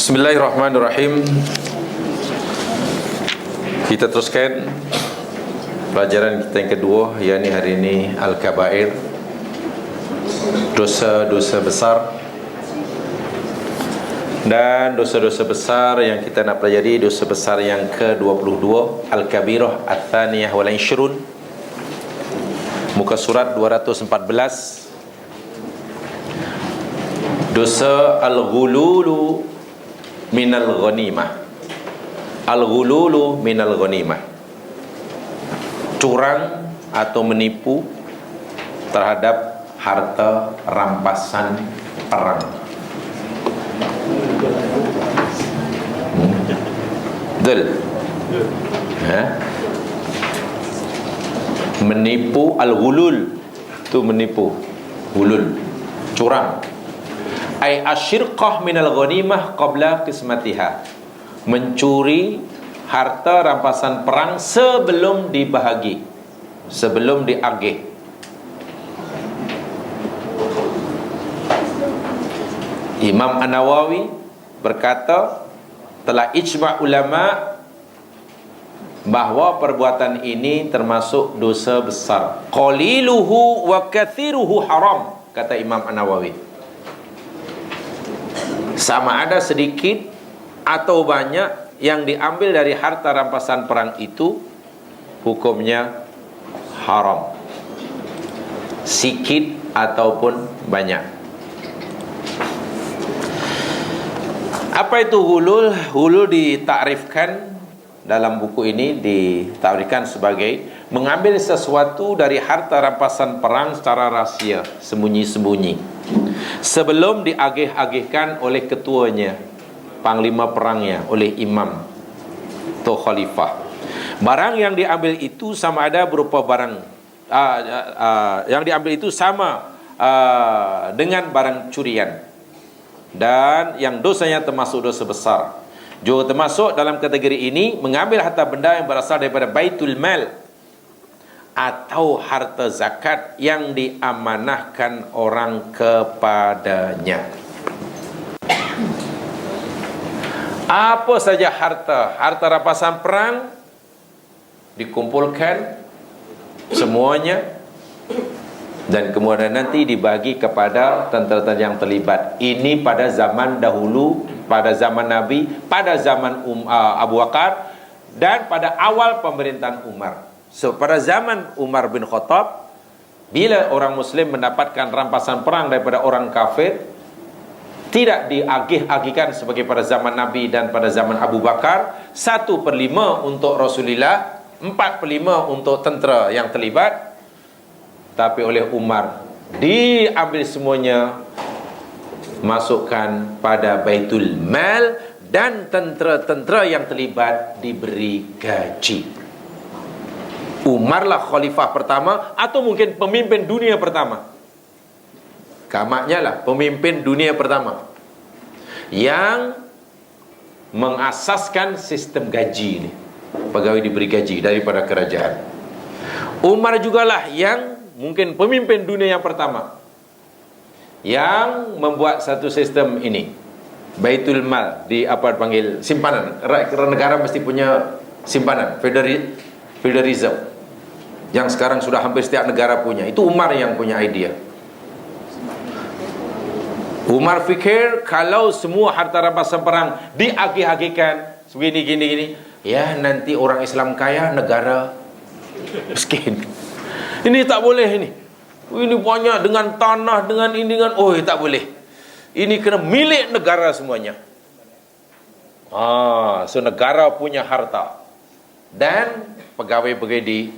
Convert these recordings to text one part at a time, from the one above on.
Bismillahirrahmanirrahim. Kita teruskan pelajaran kita yang kedua, yakni hari ini Al-Kabair, dosa-dosa besar. Dan dosa-dosa besar yang kita nak pelajari, dosa besar yang ke-22, Al-Kabirah Ats-Tsaniyah wal 20, muka surat 214. Dosa al-ghululu minal ghanimah. Al-ghululu minal ghanimah, curang atau menipu terhadap harta rampasan perang. Betul? Menipu, al-ghulul itu menipu, ghulul, curang. Ai asyirqah minal ghanimah qabla qismatiha, mencuri harta rampasan perang sebelum dibahagi, sebelum diagih. Imam An-Nawawi berkata, telah ijma' ulama bahawa perbuatan ini termasuk dosa besar. Qaliluhu wa kathiruhu haram, kata Imam An-Nawawi. Sama ada sedikit atau banyak yang diambil dari harta rampasan perang itu, hukumnya haram, sikit ataupun banyak. Apa itu hulul? Hulul ditakrifkan dalam buku ini, ditakrifkan sebagai mengambil sesuatu dari harta rampasan perang secara rahsia, sembunyi-sembunyi, sebelum diagih-agihkan oleh ketuanya, panglima perangnya, oleh imam atau khalifah. Barang yang diambil itu sama ada berupa barang yang diambil itu sama dengan barang curian, dan yang dosanya termasuk dosa besar. Juga termasuk dalam kategori ini mengambil harta benda yang berasal daripada baitul mal atau harta zakat yang diamanahkan orang kepadanya. Apa saja harta rampasan perang dikumpulkan semuanya dan kemudian nanti dibagi kepada tentera yang terlibat. Ini pada zaman dahulu, pada zaman Nabi, pada zaman Abu Bakar, dan pada awal pemerintahan Umar. So, pada zaman Umar bin Khattab, bila orang Muslim mendapatkan rampasan perang daripada orang kafir, tidak diagih-agihkan sebagai pada zaman Nabi dan pada zaman Abu Bakar. 1/5 untuk Rasulullah, 4/5 untuk tentera yang terlibat. Tapi oleh Umar diambil semuanya, masukkan pada baitul mal, dan tentera-tentera yang terlibat diberi gaji. Umarlah khalifah pertama atau mungkin pemimpin dunia pertama. Kamaknya lah pemimpin dunia pertama yang mengasaskan sistem gaji ini. Pegawai diberi gaji daripada kerajaan. Umar jugalah yang mungkin pemimpin dunia yang pertama yang membuat satu sistem ini, baitul mal, di apa panggil, simpanan. Negara mesti punya simpanan, federalism, yang sekarang sudah hampir setiap negara punya. Itu Umar yang punya idea. Umar fikir kalau semua harta rampasan perang diagih-agihkan gini, ya nanti orang Islam kaya, negara miskin. Ini tak boleh ini. Ini banyak dengan tanah, dengan ini, dengan tak boleh. Ini kena milik negara semuanya. So negara punya harta dan pegawai-pegawai di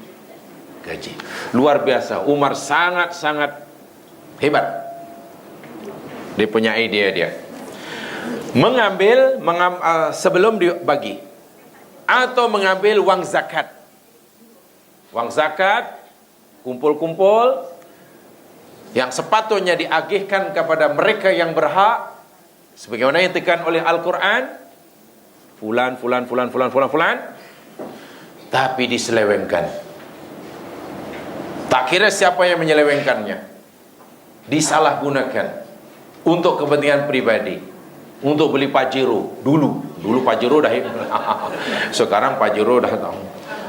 gaji. Luar biasa. Umar sangat-sangat hebat. Dia punya idea dia. Mengambil sebelum dibagi, atau mengambil wang zakat. Wang zakat kumpul-kumpul yang sepatutnya diagihkan kepada mereka yang berhak, sebagaimana yang ditekan oleh Al-Quran, fulan, tapi diselewengkan. Tak kira siapa yang menyelewengkannya, disalahgunakan untuk kepentingan pribadi. untuk beli Pajero. Dulu Pajero dah sekarang Pajero dah tahu.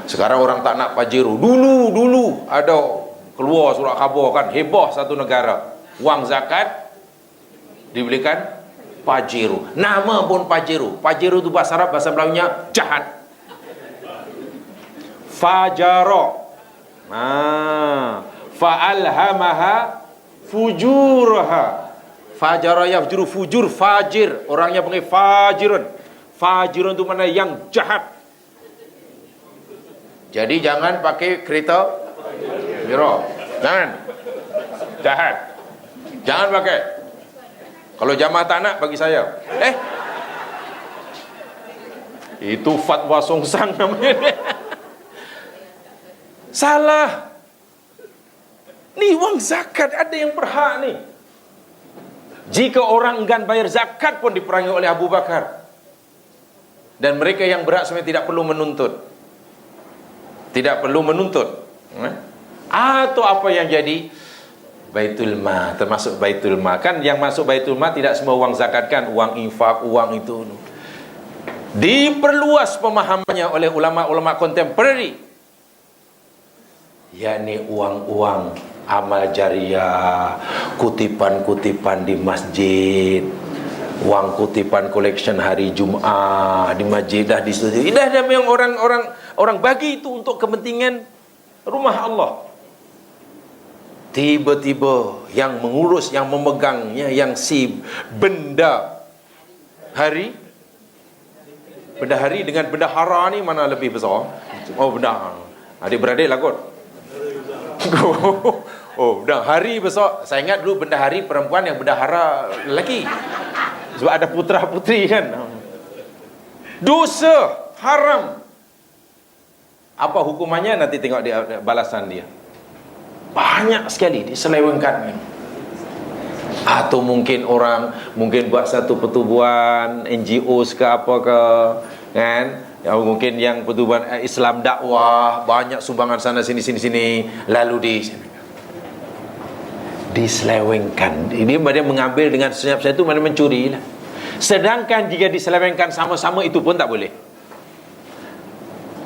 Sekarang orang tak nak Pajero. Dulu ada keluar surat khabar kan, heboh satu negara. Wang zakat dibelikan Pajero. Nama pun Pajero. Pajero tu bahasa Arab, bahasa Melayunya jahat. Fajara. Fa'alhamaha fujuraha. Fajara yafjuru, fujur, fajir. Orangnya panggil fajirun. Fajirun itu mana yang jahat. Jadi jangan pakai kereta Miro. Jangan. Jahat. Jangan pakai. Kalau jamaah tak nak, bagi saya. Itu fatwa songsang namanya. Salah. Ni wang zakat, ada yang berhak ni. Jika orang enggan bayar zakat pun diperangi oleh Abu Bakar. Dan mereka yang berhak sebenarnya tidak perlu menuntut. Tidak perlu menuntut. Atau apa yang jadi Baitul Mal, termasuk Baitul Mal. Kan yang masuk Baitul Mal tidak semua uang zakat kan, uang infak, uang itu. Diperluas pemahamannya oleh ulama-ulama kontemporari. Yakni uang-uang amal jariah, kutipan-kutipan di masjid, uang kutipan collection hari Jumaat di masjid dah disetujui. Dah yang orang bagi itu untuk kepentingan rumah Allah. Tiba-tiba yang mengurus, yang memegangnya, yang si benda hari dengan bendahara ni mana lebih besar? Oh, benda adik-beradik lah kot. Oh, dah hari besok. Saya ingat dulu bendahari perempuan, yang bendahara lelaki. Sebab ada putra-putri kan. Dosa, haram. Apa hukumannya? Nanti tengok dia, balasan dia. Banyak sekali diselewengkan. Atau mungkin orang buat satu pertubuhan NGO ke apa ke, kan? Ya, mungkin yang pertubuhan Islam dakwah, banyak sumbangan sana sini, lalu diselewengkan. Dia mengambil dengan senyap-senyap itu, mana mencuri lah. Sedangkan jika diselewengkan sama-sama, itu pun tak boleh.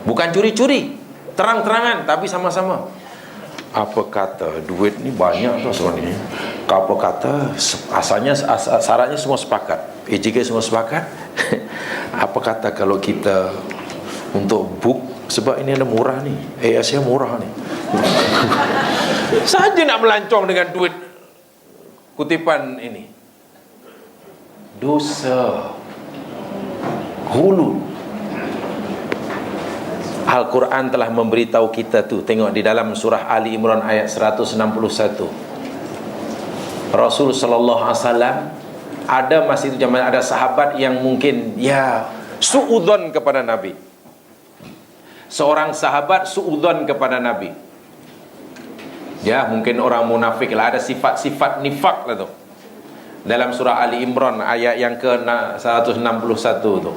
Bukan curi-curi, terang-terangan, tapi sama-sama. Apa kata duit ni banyak tu sebenarnya. Apa kata asalnya syaratnya semua sepakat, EJK semua sepakat. Apa kata kalau kita untuk book, sebab ini ada murah ni, AS yang murah ni. Saja nak melancong dengan duit kutipan ini. Dosa. Hulu. Al-Quran telah memberitahu kita tu. Tengok di dalam surah Ali Imran ayat 161. Rasul sallallahu alaihi wasallam ada masa itu zaman ada sahabat yang mungkin suudzon kepada Nabi. Seorang sahabat suudzon kepada Nabi. Ya, mungkin orang munafik lah, ada sifat-sifat nifak lah tu. Dalam surah Ali Imran ayat yang ke-161 tu.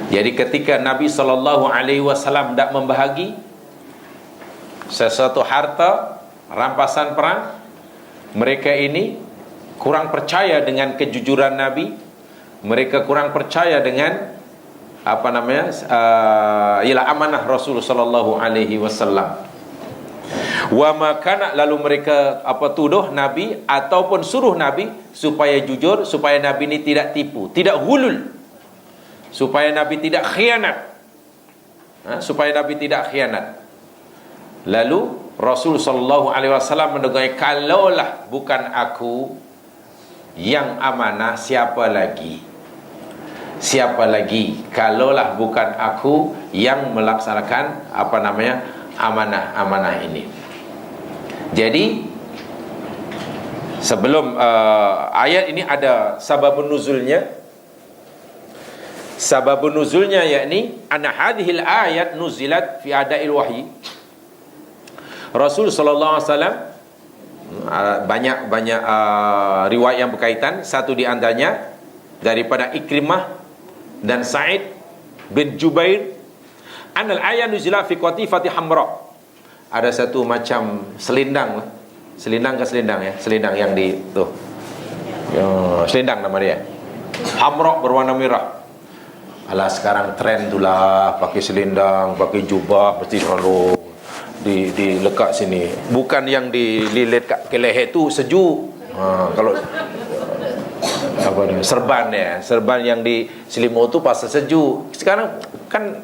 Jadi ketika Nabi SAW tak membahagi sesuatu harta rampasan perang, mereka ini kurang percaya dengan kejujuran Nabi. Mereka kurang percaya dengan ialah amanah Rasul SAW. Wa makana, lalu mereka tuduh Nabi ataupun suruh Nabi supaya jujur, supaya Nabi ini tidak tipu, tidak hulul, supaya Nabi tidak khianat. Supaya Nabi tidak khianat. Lalu Rasul sallallahu alaihi wasallam mendengar, kalaulah bukan aku yang amanah, siapa lagi? Siapa lagi? Kalaulah bukan aku yang melaksanakan amanah ini. Jadi sebelum ayat ini ada sababun nuzulnya. Sababun nuzulnya yakni anna hadhil ayat nuzilat fi adail wahyi. Rasul sallallahu alaihi wasallam banyak riwayat yang berkaitan. Satu di antaranya daripada Ikrimah dan Sa'id bin Jubair, anal ayat nuzilat fi qatifati hamra. Ada satu macam selendang lah. Selendang ke selendang ya? Selendang yang di tu. Selendang nama dia. Hamra berwarna merah. Alah, sekarang trend itulah pakai selendang, pakai jubah, mesti selalu dilekat sini. Bukan yang dililit kat leher tu sejuk. Kalau apa ni, serban ya, serban yang di selimut tu pasal sejuk. Sekarang kan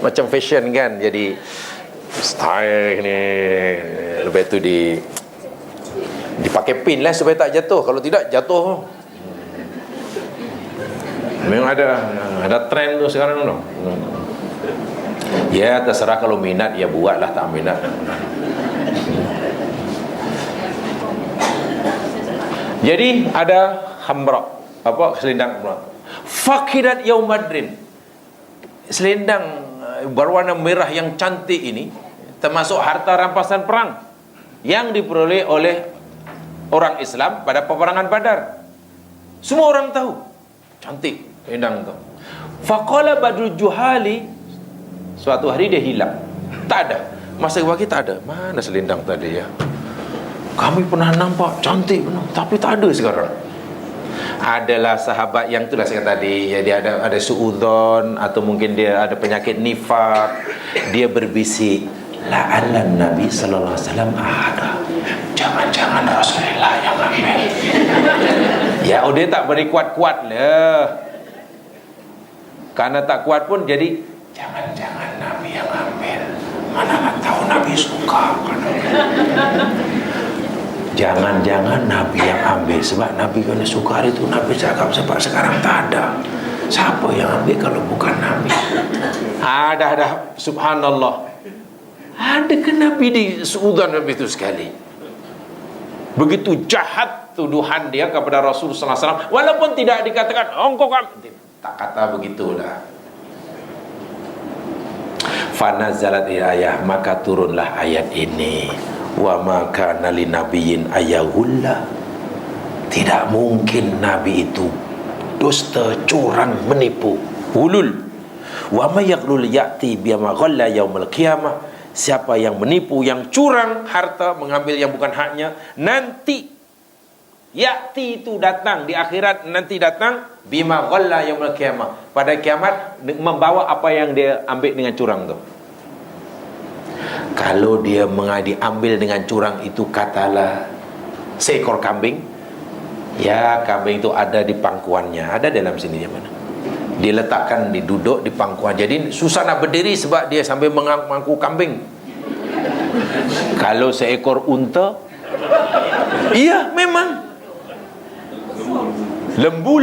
macam fashion kan, jadi style ni, lebih tu dipakai pin lah supaya tak jatuh. Kalau tidak jatuh. Memang ada trend tu sekarang tu. Ya, terserah, kalau minat ya buatlah, tak minat. Jadi ada hamra, apa, selendang fakidat yaumadrin, selendang berwarna merah yang cantik ini termasuk harta rampasan perang yang diperoleh oleh orang Islam pada peperangan Badar. Semua orang tahu cantik selendang tu. Faqala Badrul Juhali, suatu hari dia hilang, tak ada. Masa bagi tak ada. Mana selendang tadi ya? Kami pernah nampak cantik benar, tapi tak ada sekarang. Adalah sahabat yang itulah saya kata tadi, ya, dia ada suudzon, atau mungkin dia ada penyakit nifak. Dia berbisik, la'alla Nabi sallallahu alaihi wasallam ada. Jangan-jangan Rasulullah yang ambil. Ya, dia tak beri kuat-kuat lah. Karena tak kuat pun jadi jangan-jangan Nabi yang ambil. Mana tahu Nabi suka. Jangan-jangan Nabi yang ambil. Sebab Nabi kena suka hari itu. Nabi cakap sebab sekarang tak ada. Siapa yang ambil kalau bukan Nabi? Ada subhanallah. Ada ke Nabi di suudzon Nabi itu sekali? Begitu jahat tuduhan dia kepada Rasul sallallahu alaihi wasallam, walaupun tidak dikatakan engkau kan, tak kata begitulah. Fanazalat ayah, maka turunlah ayat ini. Wa ma kana linabiyyin ayaghullah. Tidak mungkin Nabi itu dusta, curang, menipu. Hulul. Wa may yaghlul ya'ti bima ghalla yaumil qiyamah. Siapa yang menipu, yang curang harta, mengambil yang bukan haknya, nanti ya'ti itu datang di akhirat, nanti datang bima ghalla yaumil qiyamah, pada kiamat membawa apa yang dia ambil dengan curang tu. Kalau dia diambil dengan curang itu, katalah seekor kambing, ya kambing itu ada di pangkuannya, ada dalam sini yang mana diletakkan, diduduk di pangkuan, jadi susah nak berdiri sebab dia sambil mengangku kambing. Kalau seekor unta, iya memang lembu.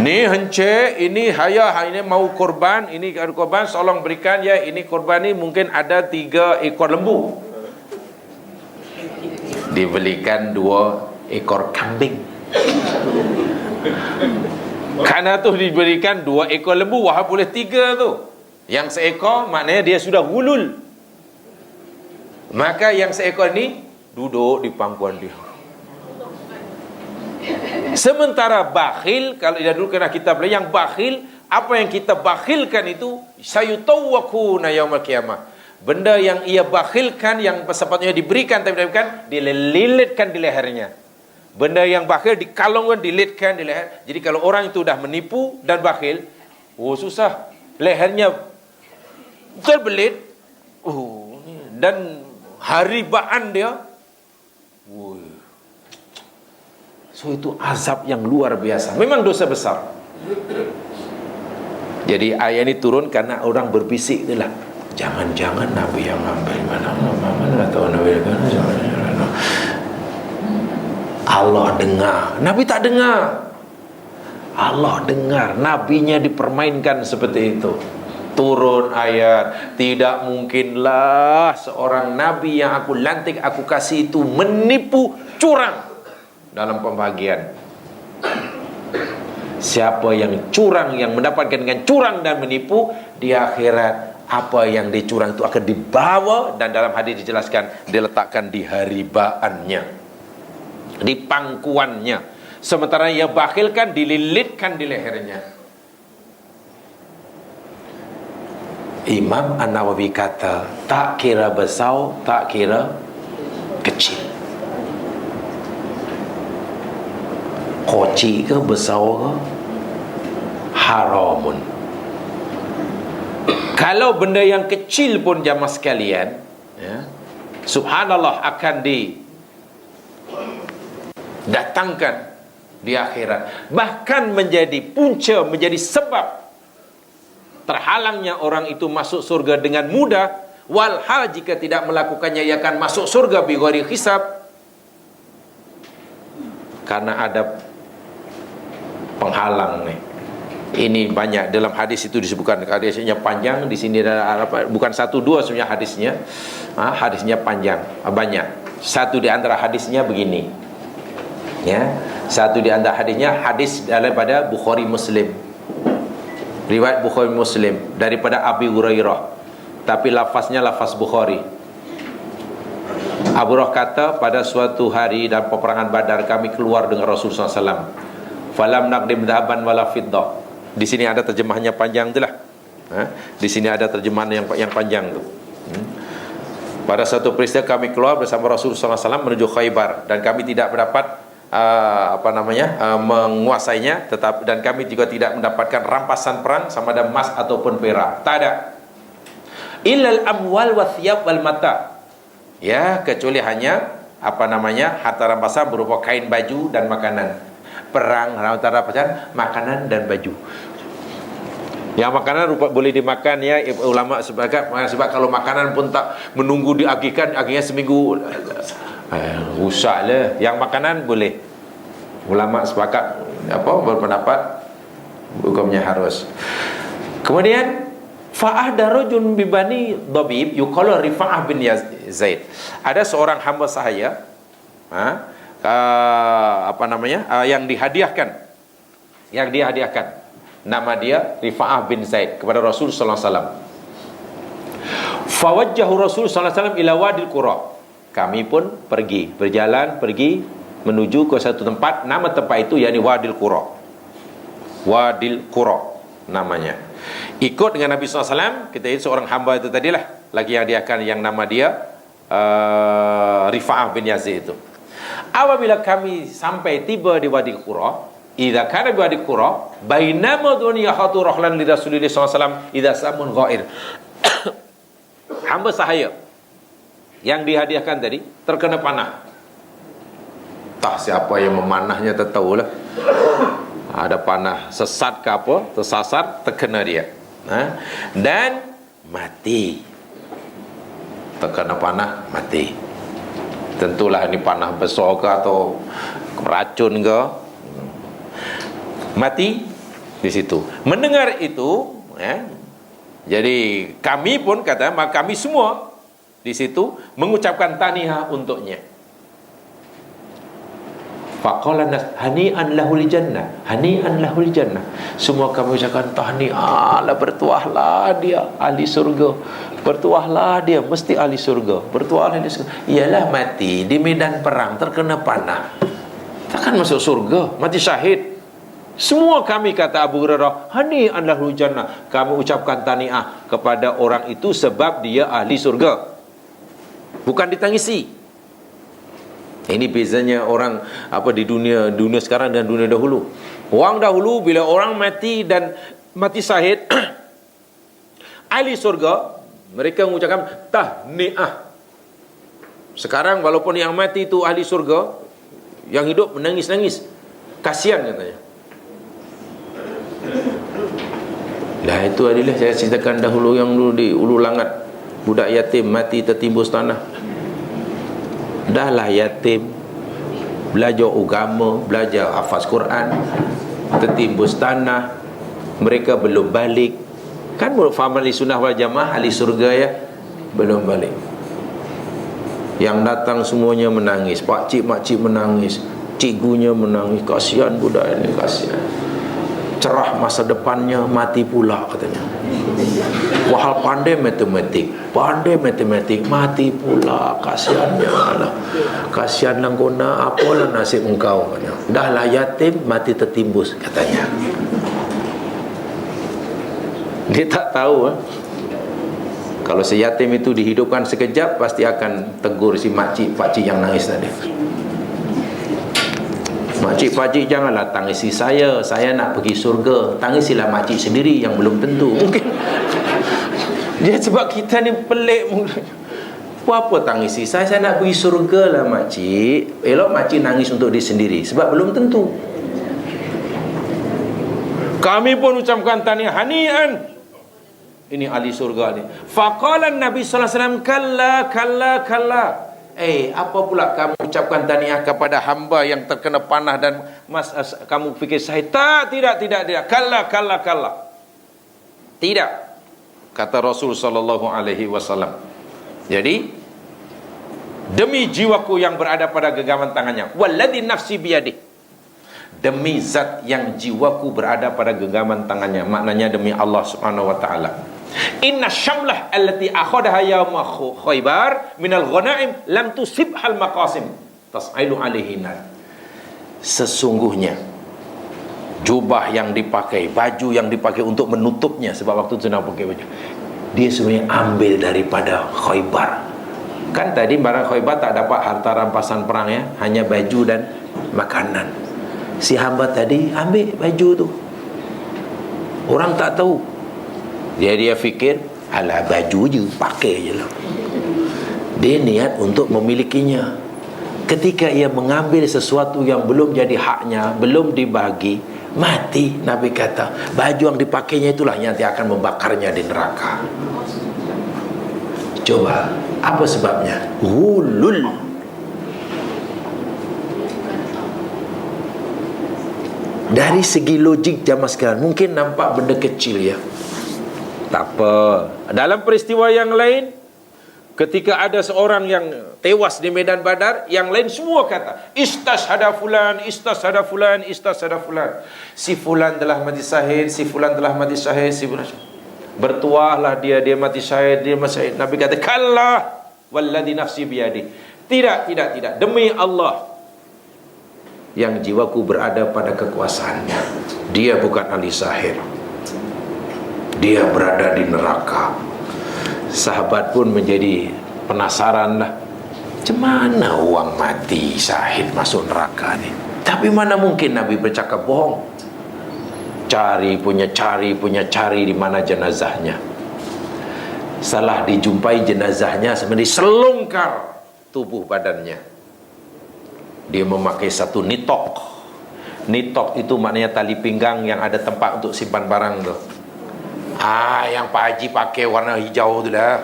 Ni hence, ini ini mau korban, ini korban, tolong berikan ya, ini korban ni mungkin ada 3 ekor lembu. Dibelikan 2 ekor kambing. Karena tu diberikan 2 ekor lembu, wah boleh 3 tu. Yang seekor maknanya dia sudah gulul. Maka yang seekor ni duduk di pangkuan dia. Sementara bakhil, kalau dia dulu kena kita belajar, yang bakhil, apa yang kita bakhilkan itu sayutawwakuna yaumil qiyamah. Benda yang ia bakhilkan, yang sepatutnya diberikan tapi tidak diberikan, dililitkan di lehernya. Benda yang bakhil dikalungkan, dililitkan di leher. Jadi kalau orang itu dah menipu dan bakhil, susah, lehernya terbelit, dan haribaan dia, so itu azab yang luar biasa. Memang dosa besar. Jadi ayat ini turun karena orang berbisik itulah, jangan-jangan Nabi yang ambil. Mana tahu Nabi yang ambil. Allah dengar, Nabi tak dengar. Allah dengar, nabinya dipermainkan seperti itu. Turun ayat, tidak mungkinlah seorang nabi yang aku lantik, aku kasih itu menipu, curang dalam pembagian. Siapa yang curang, yang mendapatkan dengan curang dan menipu, di akhirat apa yang dicurang itu akan dibawa, dan dalam hadis dijelaskan diletakkan di haribaannya, di pangkuannya. Sementara ia bakhilkan, dililitkan di lehernya. Imam An-Nawawi kata, tak kira besar, tak kira kecil. Kocik ke, besar ke, haramun. Kalau benda yang kecil pun jamaah sekalian, ya, subhanallah, akan didatangkan di akhirat, bahkan menjadi punca, menjadi sebab terhalangnya orang itu masuk surga dengan mudah. Walhal jika tidak melakukannya, ia akan masuk surga bi ghairi hisab, karena ada penghalang nih. Ini banyak dalam hadis itu disebutkan, hadisnya panjang. Di sini ada bukan satu dua sebenarnya hadisnya. Hadisnya panjang, banyak. Satu di antara hadisnya begini. Ya, satu di antara hadisnya hadis daripada Bukhari Muslim. Riwayat Bukhari Muslim daripada Abi Hurairah, tapi lafaznya lafaz Bukhari. Abu Hurairah kata, pada suatu hari dalam peperangan Badar kami keluar dengan Rasulullah SAW. Falam naqdim dhahaban wala fiddah. Di sini ada terjemahannya panjang itulah. Di sini ada terjemahan yang panjang tu. Pada satu peristiwa kami keluar bersama Rasulullah SAW menuju Khaybar, dan kami tidak mendapat menguasainya, dan kami juga tidak mendapatkan rampasan perang sama ada emas ataupun perak. Tak ada. Illal amwal wa thiyab wal mata. Ya, kecuali hanya harta rampasan berupa kain, baju dan makanan. Perang harta rampasan, makanan dan baju. Yang makanan boleh dimakan, ya, ulama sepakat, sebab kalau makanan pun tak menunggu diagihkan, agihnya seminggu, rusaklah. Yang makanan boleh. Ulama sepakat berpendapat hukumnya harus. Kemudian fa'ahda rajul bi Bani Dhabib yuqalu Rifa'ah bin Zaid. Ada seorang hamba sahaya, yang dihadiahkan, nama dia Rifa'ah bin Zaid, kepada Rasul sallallahu alaihi wasallam. Fawajjahu Rasul sallallahu alaihi wasallam ila Wadil Qura. Kami pun pergi menuju ke satu tempat. Nama tempat itu yakni Wadil Qura. Wadil Qura namanya. Ikut dengan Nabi SAW. Kita itu seorang hamba itu tadilah, lagi yang dia akan, yang nama dia Rifa'ah bin Yazid itu. Apabila kami sampai tiba di Wadil Qura, idza kana bi Wadil Qura bainama dunya khatu rahlan li Rasulillah SAW idza samun ghair. Hamba sahaya yang dihadiahkan tadi terkena panah. Tak siapa yang memanahnya tak tahulah. Ada panah sesat ke apa, tersasar, terkena dia, dan mati. Terkena panah, mati. Tentulah ini panah besar ke atau racun ke, mati di situ. Mendengar itu, jadi kami pun kata, maka kami semua di situ mengucapkan tahniah untuknya. Faqala nas hani'an lahul jannah, hani'an lahul jannah. Semua kami ucapkan tahniah, bertuahlah dia ahli surga, bertuahlah dia mesti ahli surga, bertuahlah dia surga. Ialah mati di medan perang, terkena panah, takkan masuk surga, mati syahid. Semua kami, kata Abu Hurairah, hani'an lahul jannah, kami ucapkan tahniah kepada orang itu sebab dia ahli surga, bukan ditangisi. Ini bezanya orang di dunia sekarang dan dunia dahulu. Orang dahulu bila orang mati dan mati syahid ahli surga, mereka mengucapkan tahniah. Sekarang walaupun yang mati itu ahli surga, yang hidup menangis-nangis, kasihan katanya. Lah itu adalah saya ceritakan dahulu, yang dulu di Ulu Langat, budak yatim mati tertimbus tanah. Dahlah yatim, belajar agama, belajar hafaz Quran, tertimbus tanah, mereka belum balik. Kan menurut faham ahli sunnah wal jamaah, ahli surga ya, belum balik. Yang datang semuanya menangis, pakcik makcik menangis, cikgunya menangis, kasihan budak ini, kasihan. Cerah masa depannya, mati pula katanya. Wahal pandai matematik, mati pula, kasihannya lah. Kasihan langgona, apalah nasib engkau katanya. Dahlah yatim, mati tertimbus katanya. Dia tak tahu kalau si yatim itu dihidupkan sekejap, pasti akan tegur si makcik, pakcik yang nangis tadi. Makcik-pakcik janganlah tangisi saya nak pergi surga. Tangisilah makcik sendiri yang belum tentu. Mungkin dia sebab kita ni pelik. Apa tangisi saya nak pergi surga lah makcik. Elok makcik nangis untuk diri sendiri sebab belum tentu. Kami pun ucapkan tahniah hanian, ini ahli surga ni. Faqala Nabi sallallahu alaihi wasallam, kalla. Apa pula kamu ucapkan tahniah kepada hamba yang terkena panah dan kamu fikir saya tidak. Kalla. Tidak, kata Rasul sallallahu alaihi wasallam. Jadi demi jiwaku yang berada pada genggaman tangannya, walladzi nafsi biyadih, demi zat yang jiwaku berada pada genggaman tangannya, maknanya demi Allah Subhanahu wa taala. Inna syamlah allati akhadaha yauma Khaybar minal ghanaim lam tusibhal maqasim tas'ailu alaihi nar. Sesungguhnya jubah yang dipakai, baju yang dipakai untuk menutupnya, sebab waktu itu nak pakai baju, dia sebenarnya ambil daripada Khaybar. Kan tadi barang Khaybar tak dapat harta rampasan perang ya, hanya baju dan makanan. Si hamba tadi ambil baju tu, orang tak tahu. Dia fikir alah baju je, pakai je lah. Dia niat untuk memilikinya. Ketika ia mengambil sesuatu yang belum jadi haknya, belum dibagi, mati. Nabi kata baju yang dipakainya itulah yang nanti akan membakarnya di neraka. Coba, apa sebabnya? Hulul. Dari segi logik jamaah sekalian mungkin nampak benda kecil ya. Tak apa. Dalam peristiwa yang lain, ketika ada seorang yang tewas di medan Badar, yang lain semua kata istashhada fulan. Si fulan telah mati syahid, si fulan telah mati syahid, si fulan. Bertuahlah dia mati syahid, dia mati syahid. Nabi kata kallah walladzi nafsi biyadi. Tidak. Demi Allah yang jiwaku berada pada kekuasaannya, dia bukan ahli syahid, dia berada di neraka. Sahabat pun menjadi penasaran lah, macam mana orang mati syahid masuk neraka ni? Tapi mana mungkin Nabi bercakap bohong. Cari di mana jenazahnya. Salah dijumpai jenazahnya, sebenarnya selongkar tubuh badannya. Dia memakai satu nitok. Nitok itu maknanya tali pinggang yang ada tempat untuk simpan barang tu. Yang Pak Haji pakai warna hijau tu dah.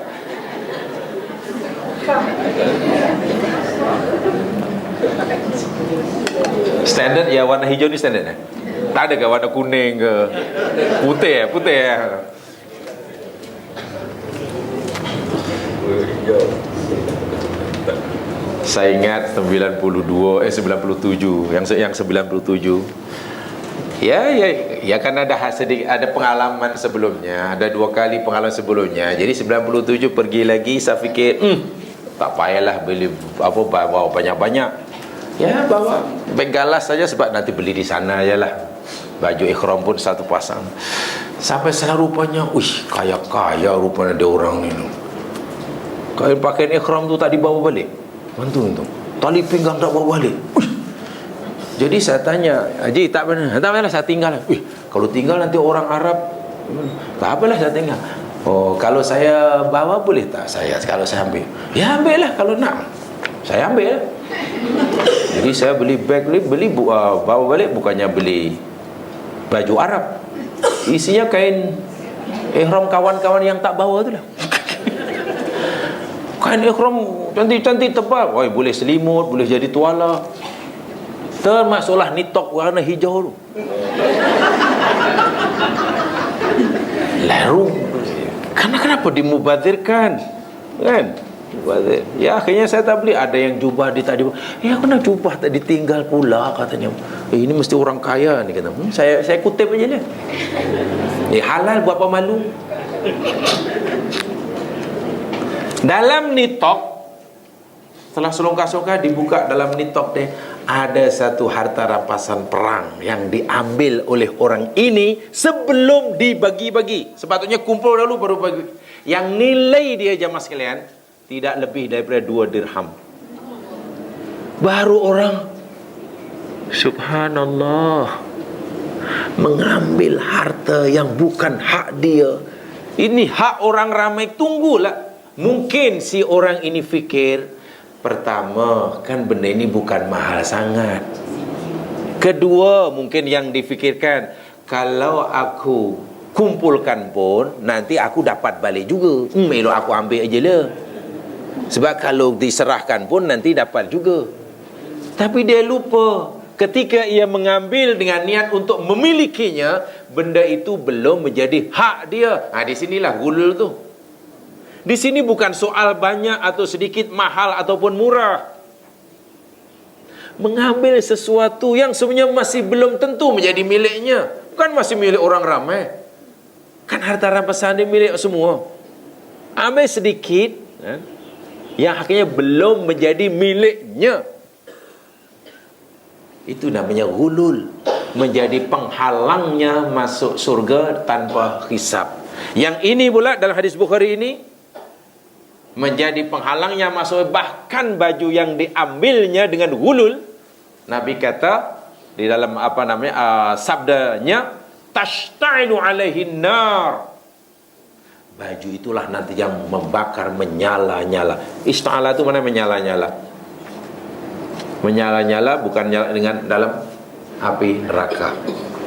Standard ya, warna hijau ni standard eh? Tak ada ke warna kuning ke putih? Saya ingat 97 yang 97. Ya kan ada sedikit, ada pengalaman sebelumnya, ada 2 kali pengalaman sebelumnya. Jadi 97 pergi lagi, saya fikir tak payahlah beli bawa banyak-banyak. Ya bawa beg galas saja sebab nanti beli di sana ajalah. Baju ikhram pun satu pasang. Sampai sana rupanya, kaya rupanya dia orang ni. Kain pakaian ikhram tu tak dibawa balik. Mantu tu. Tali pinggang tak bawa balik. Jadi saya tanya, Haji tak benar saya tinggal. Kalau tinggal nanti orang Arab, tak apalah saya tinggal. Kalau saya bawa boleh tak saya? Kalau saya ambil, ya ambil lah kalau nak. Saya ambil lah. Jadi saya beli beg, bawa balik, bukannya beli baju Arab, isinya kain ihram kawan-kawan yang tak bawa tu lah. Kain ihram cantik-cantik tebal. Boleh selimut, boleh jadi tuala. Termasuklah nitok warna hijau tu. Lalu kenapa dimubazirkan? Kan? Ya akhirnya saya tak beli. Ada yang jubah dia tak dibawa. Kena jubah tak ditinggal pula katanya. Ini mesti orang kaya ni kata. Saya kutip aja dia. Halal buat apa malu? Dalam nitok, setelah selongkar-selongkar dibuka dalam nitok dia, ada satu harta rampasan perang yang diambil oleh orang ini sebelum dibagi-bagi. Sepatutnya kumpul dulu baru bagi. Yang nilai dia jamaah sekalian tidak lebih daripada 2 dirham. Baru orang Subhanallah, mengambil harta yang bukan hak dia. Ini hak orang ramai. Tunggulah, mungkin si orang ini fikir, pertama, kan benda ini bukan mahal sangat. Kedua, mungkin yang difikirkan, kalau aku kumpulkan pun nanti aku dapat balik juga. Elok aku ambil aje lah. Sebab kalau diserahkan pun nanti dapat juga. Tapi dia lupa, ketika ia mengambil dengan niat untuk memilikinya, benda itu belum menjadi hak dia. Di sinilah gulul tu. Di sini bukan soal banyak atau sedikit, mahal ataupun murah. Mengambil sesuatu yang sebenarnya masih belum tentu menjadi miliknya. Bukan masih milik orang ramai. Kan harta rampasan dia milik semua. Ambil sedikit yang akhirnya belum menjadi miliknya. Itu namanya gulul, menjadi penghalangnya masuk surga tanpa hisab. Yang ini pula dalam hadis Bukhari ini menjadi penghalangnya masuk, bahkan baju yang diambilnya dengan gulul. Nabi kata di dalam sabdanya, tashtailu alaihin nar. Baju itulah nanti yang membakar, menyala-nyala. Ista'ala itu mana menyala-nyala? Menyala-nyala bukan nyala dengan dalam api neraka.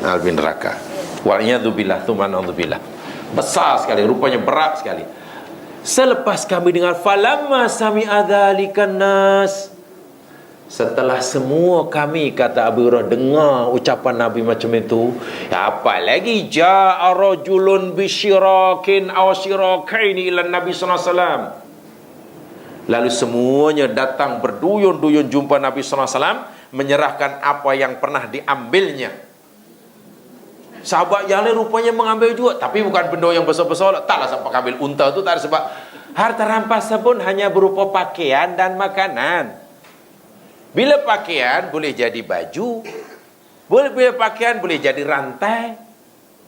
Api neraka. Wa'iyadzubillah, tumanadzubillah. Besar sekali, rupanya berat sekali. Selepas kami dengar, falamma sami'a dzalikan nas, setelah semua kami, kata Abu Hurairah, dengar ucapan Nabi macam itu, apa lagi, ja'a rajulun bisyirakin aw syirakaini ila Nabi sallallahu alaihi wasallam. Lalu semuanya datang berduyun-duyun jumpa Nabi sallallahu alaihi wasallam, menyerahkan apa yang pernah diambilnya. Sahabat yang lain rupanya mengambil juga, tapi bukan benda yang besar-besar. Taklah sampai ambil unta tu, tak ada. Sebab harta rampasan pun hanya berupa pakaian dan makanan. Bila pakaian boleh jadi baju, bila pakaian boleh jadi rantai,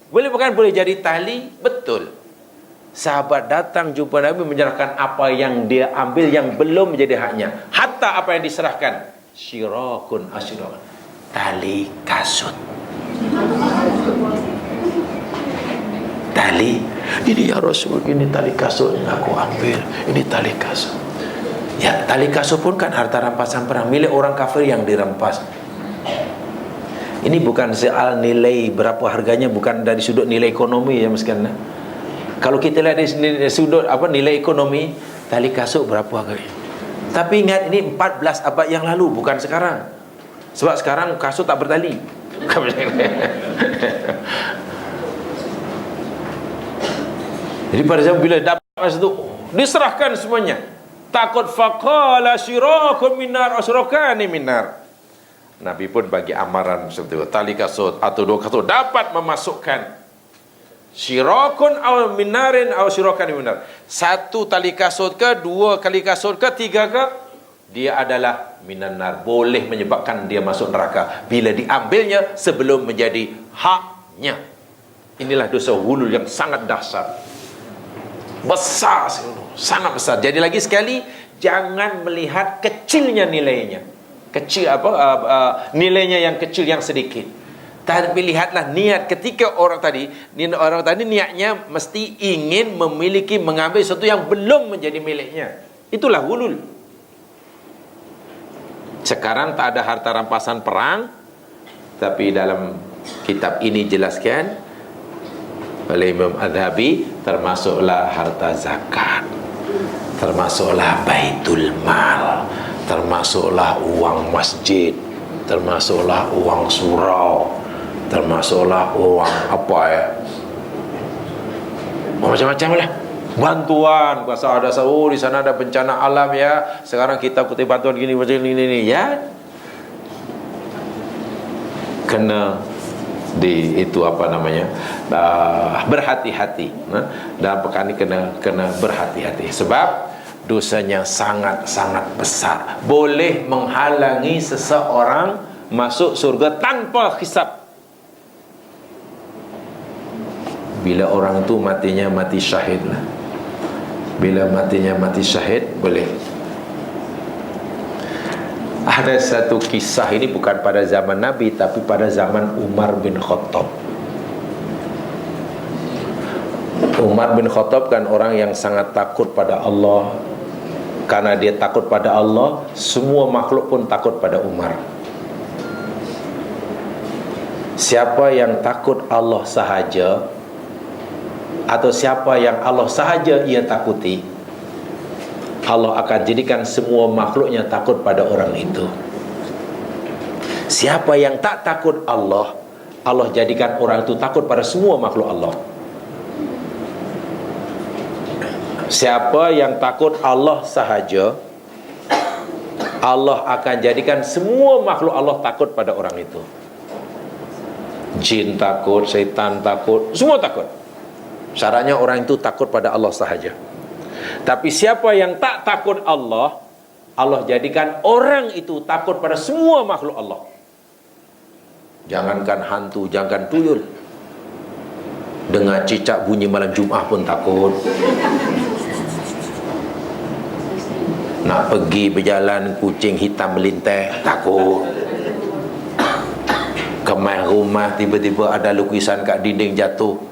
boleh jadi tali. Betul. Sahabat datang jumpa Nabi, menyerahkan apa yang dia ambil yang belum menjadi haknya. Hatta apa yang diserahkan, syirakun asyirakan, tali kasut. Tali, ini ya Rasul, ini tali kasut yang aku ambil, ini tali kasut. Ya, tali kasut pun kan harta rampasan perang, milik orang kafir yang dirampas. Ini bukan soal nilai berapa harganya, bukan dari sudut nilai ekonomi ya Mas Kana. Kalau kita lihat dari sudut nilai ekonomi, tali kasut berapa harganya. Tapi ingat, ini 14 abad yang lalu, bukan sekarang. Sebab sekarang kasut tak bertali. Jadi pada zaman bila dapat itu, diserahkan semuanya. Takut faqala syirakun minar asrakani minar. Nabi pun bagi amaran seperti itu. Tali kasut atau 2 kasut dapat memasukkan syirakun aw minarin aw syirakan minar. 1 tali kasut ke, 2 kali kasut ke, 3 ke, dia adalah minanar, boleh menyebabkan dia masuk neraka bila diambilnya sebelum menjadi haknya. Inilah dosa ghulul yang sangat dahsyat, besar, sangat besar. Jadi lagi sekali, jangan melihat kecilnya nilainya, nilainya yang kecil, yang sedikit. Tapi lihatlah niat ketika orang tadi niatnya mesti ingin memiliki, mengambil sesuatu yang belum menjadi miliknya. Itulah ghulul. Sekarang tak ada harta rampasan perang, tapi dalam kitab ini jelaskan oleh Imam Adhabi, termasuklah harta zakat, termasuklah baitul mal, termasuklah uang masjid, termasuklah uang surau, termasuklah uang macam-macam lah, bantuan. Kuasa ada di sana ada bencana alam ya, sekarang kita kutip bantuan gini macam ini ya, kena berhati-hati. Dalam perkara ini kena berhati-hati, sebab dosanya sangat-sangat besar, boleh menghalangi seseorang masuk surga tanpa hisab. Bila orang itu matinya mati syahid lah. Bila matinya mati syahid, boleh. Ada satu kisah, ini bukan pada zaman Nabi tapi pada zaman Umar bin Khattab. Umar bin Khattab kan orang yang sangat takut pada Allah. Karena dia takut pada Allah, semua makhluk pun takut pada Umar. Siapa yang takut Allah sahaja, atau siapa yang Allah sahaja ia takuti, Allah akan jadikan semua makhluknya takut pada orang itu. Siapa yang tak takut Allah, Allah jadikan orang itu takut pada semua makhluk Allah. Siapa yang takut Allah sahaja, Allah akan jadikan semua makhluk Allah takut pada orang itu. Jin takut, setan takut, semua takut. Syaratnya orang itu takut pada Allah sahaja. Tapi siapa yang tak takut Allah, Allah jadikan orang itu takut pada semua makhluk Allah. Jangankan hantu, jangankan tuyul, dengar cicak bunyi malam Jumaat pun takut. Nak pergi berjalan, kucing hitam melintas, takut. Kemai rumah, tiba-tiba ada lukisan kat dinding jatuh.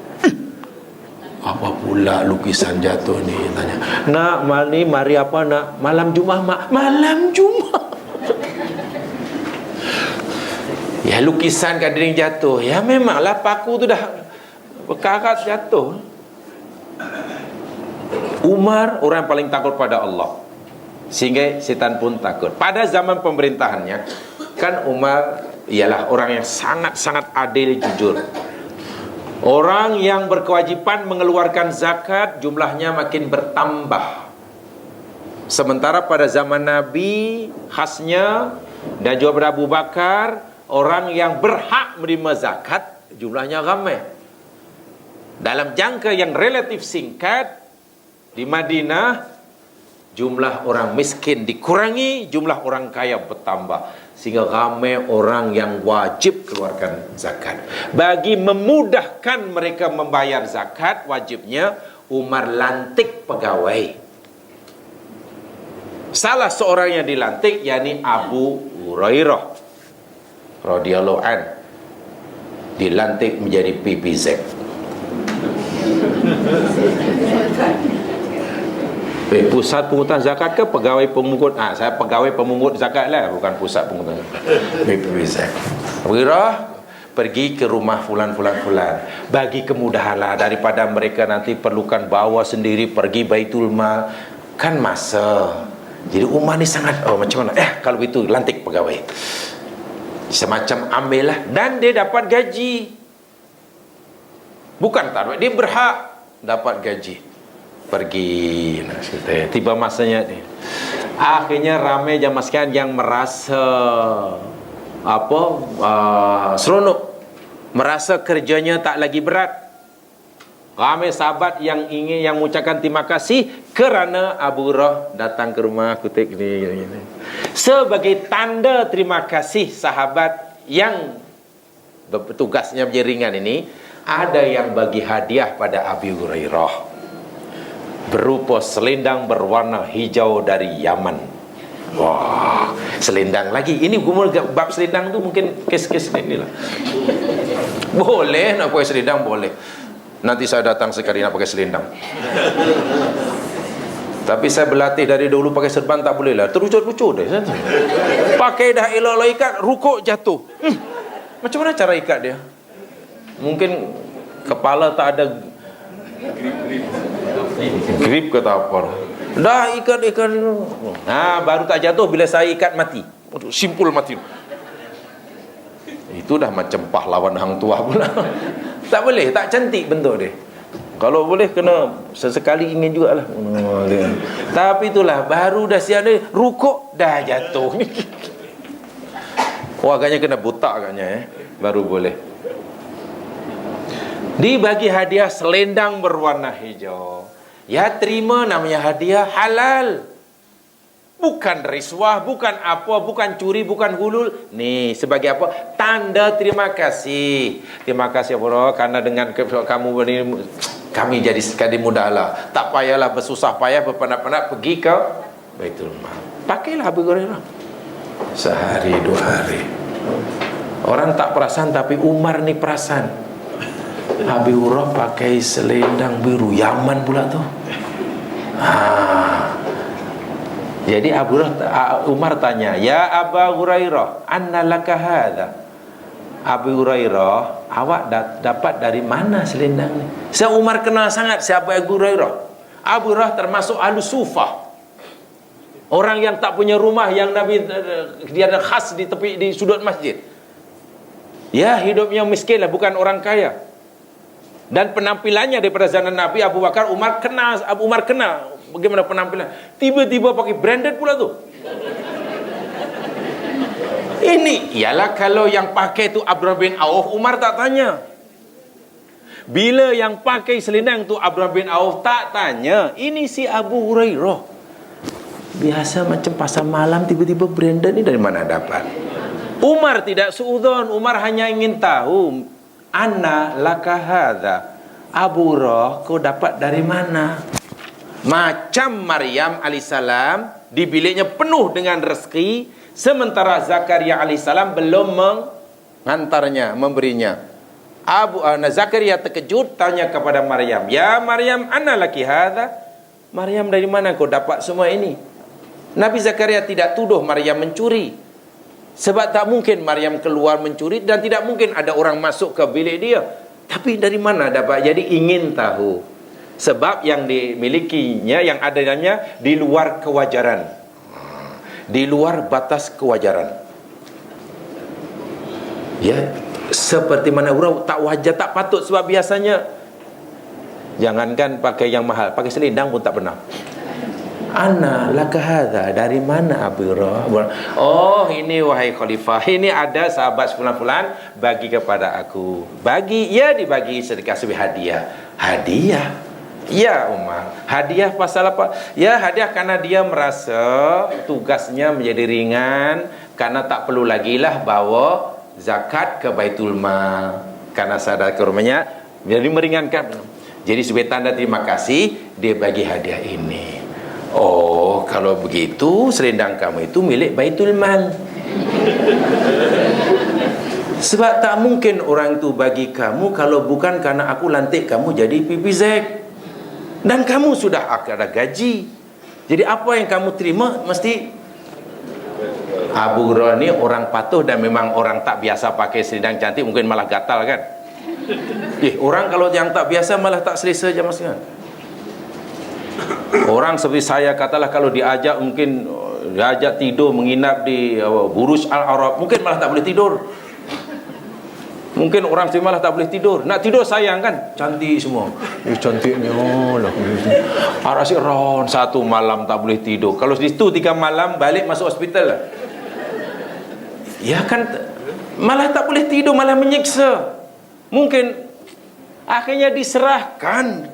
Apa pula lukisan jatuh ni? Tanya. Nak, ni mari apa nak? Malam Jumaat, mak. Malam Jumaat. Ya, lukisan kat dinding jatuh. Ya, memanglah paku tu dah berkarat jatuh. Umar orang paling takut pada Allah, sehingga setan pun takut. Pada zaman pemerintahannya, kan Umar ialah orang yang sangat-sangat adil, jujur. Orang yang berkewajiban mengeluarkan zakat jumlahnya makin bertambah. Sementara pada zaman Nabi khasnya, dan juga pada Abu Bakar, orang yang berhak menerima zakat jumlahnya ramai. Dalam jangka yang relatif singkat, di Madinah jumlah orang miskin dikurangi, jumlah orang kaya bertambah, sehingga ramai orang yang wajib keluarkan zakat. Bagi memudahkan mereka membayar zakat wajibnya, Umar lantik pegawai. Salah seorang yang dilantik yakni Abu Hurairah radhiyallahu an, dilantik menjadi PPZ. Pusat pungutan zakat ke pegawai pemungut? Saya pegawai pemungut zakat lah, bukan pusat pungutan zakat. Pergi ke rumah fulan. Bagi kemudahan lah, daripada mereka nanti perlukan bawa sendiri pergi Baitul Mal, kan masa. Jadi Umar ni sangat, macam mana? Kalau itu lantik pegawai. Semacam ambil lah. Dan dia dapat gaji. Bukan tak, dia berhak dapat gaji. Pergi, tiba masanya ni. Akhirnya ramai jamaah sekalian yang merasa seronok, merasa kerjanya tak lagi berat. Ramai sahabat yang ingin, yang mengucapkan terima kasih kerana Abu Hurairah datang ke rumah kutik ni. Sebagai tanda terima kasih sahabat yang bertugasnya menjadi ringan ini, ada yang bagi hadiah pada Abu Hurairah berupa selendang berwarna hijau dari Yaman. Wah, selendang lagi. Ini umur bab selendang tu mungkin kes-kes ni lah. Boleh nak pakai selendang, boleh. Nanti saya datang sekali nak pakai selendang. Tapi saya berlatih dari dulu pakai serban tak boleh lah. Terucut-rucut deh. Pakai dah elok-elok ikat, rukuk jatuh. Macam mana cara ikat dia? Mungkin kepala tak ada grip ke tak apa. Dah ikat. Baru tak jatuh bila saya ikat mati. Simpul mati. Itu dah macam pahlawan hang tua pula. Tak boleh, tak cantik bentuk dia. Kalau boleh kena sesekali ingin jugalah. Tapi itulah, baru dah siap dia rukuk dah jatuh. Agaknya kena butak agaknya baru boleh. Dibagi hadiah selendang berwarna hijau. Ya, terima, namanya hadiah halal. Bukan riswah, bukan apa, bukan curi, bukan hulul. Ni sebagai apa? Tanda terima kasih. Terima kasih Allah, karena dengan kamu ini kami jadi sekali mudahlah. Tak payahlah bersusah payah berpenat-penat pergi ke Baitul Mal. Pakailah Abu Hurairah. Sehari 2 hari. Orang tak perasan, tapi Umar ni perasan. Abi Hurairah pakai selendang biru, Yaman pula tu. Jadi Umar tanya, "Ya Aba Hurairah, anna laka hadha?" Abu Hurairah, awak dapat dari mana selendang ni? Umar kenal sangat siapa Abu Hurairah. Abu Hurairah termasuk ahli sufah, orang yang tak punya rumah, yang Nabi dia ada khas di sudut masjid. Ya, hidupnya miskin lah, bukan orang kaya. Dan penampilannya daripada zaman Nabi, Abu Bakar, Umar kenal bagaimana penampilan. Tiba-tiba pakai branded pula tu. Ini ialah kalau yang pakai tu Abdurrahman bin Auf, Umar tak tanya. Bila yang pakai selendang tu Abdurrahman bin Auf, tak tanya. Ini si Abu Hurairah. Biasa macam pasar malam, tiba-tiba branded ni dari mana dapat? Umar tidak suudzon. Umar hanya ingin tahu, anna laka hadza, Abu Hurairah, kau dapat dari mana? Macam Maryam alaihissalam di biliknya penuh dengan rezeki, sementara Zakaria alaihissalam belum mengantarnya, memberinya. Zakaria terkejut, tanya kepada Maryam, "Ya Maryam, anna laki hadza?" Maryam, dari mana kau dapat semua ini? Nabi Zakaria tidak tuduh Maryam mencuri, sebab tak mungkin Maryam keluar mencuri, dan tidak mungkin ada orang masuk ke bilik dia. Tapi dari mana dapat? Jadi ingin tahu. Sebab yang dimilikinya, yang adanya di luar kewajaran, di luar batas kewajaran. Ya, seperti mana orang tak wajar, tak patut. Sebab biasanya, jangankan pakai yang mahal, pakai selendang pun tak pernah. Ana laka hadza, dari mana Abu Hurairah? Oh, ini wahai khalifah, ini ada sahabat fulan-fulan bagi kepada aku. Bagi, ya, dibagi sedekah sebagai hadiah. Hadiah? Ya Umar, hadiah pasal apa? Ya, hadiah karena dia merasa tugasnya menjadi ringan, karena tak perlu lagi lah bawa zakat ke Baitul Mal, karena sadar ke rumahnya, jadi meringankan. Jadi sebagai tanda terima kasih, dia bagi hadiah ini. Oh, kalau begitu selendang kamu itu milik Baitul Mal. Sebab tak mungkin orang itu bagi kamu kalau bukan karena aku lantik kamu jadi PPZ. Dan kamu sudah ada gaji. Jadi apa yang kamu terima mesti. Abu Hurairah ni orang patuh dan memang orang tak biasa pakai selendang cantik, mungkin malah gatal kan. Orang kalau yang tak biasa malah tak selesa je mas kan. Orang seperti saya, katalah kalau diajak, mungkin diajak tidur menginap di Burj Al Arab, mungkin malah tak boleh tidur. Mungkin orang sini malah tak boleh tidur. Nak tidur sayang kan, cantik semua. Cantiknya lah. Asyik ron, 1 malam tak boleh tidur. Kalau di situ 3 malam, balik masuk hospital lah. Ya kan, malah tak boleh tidur, malah menyiksa. Mungkin akhirnya diserahkan.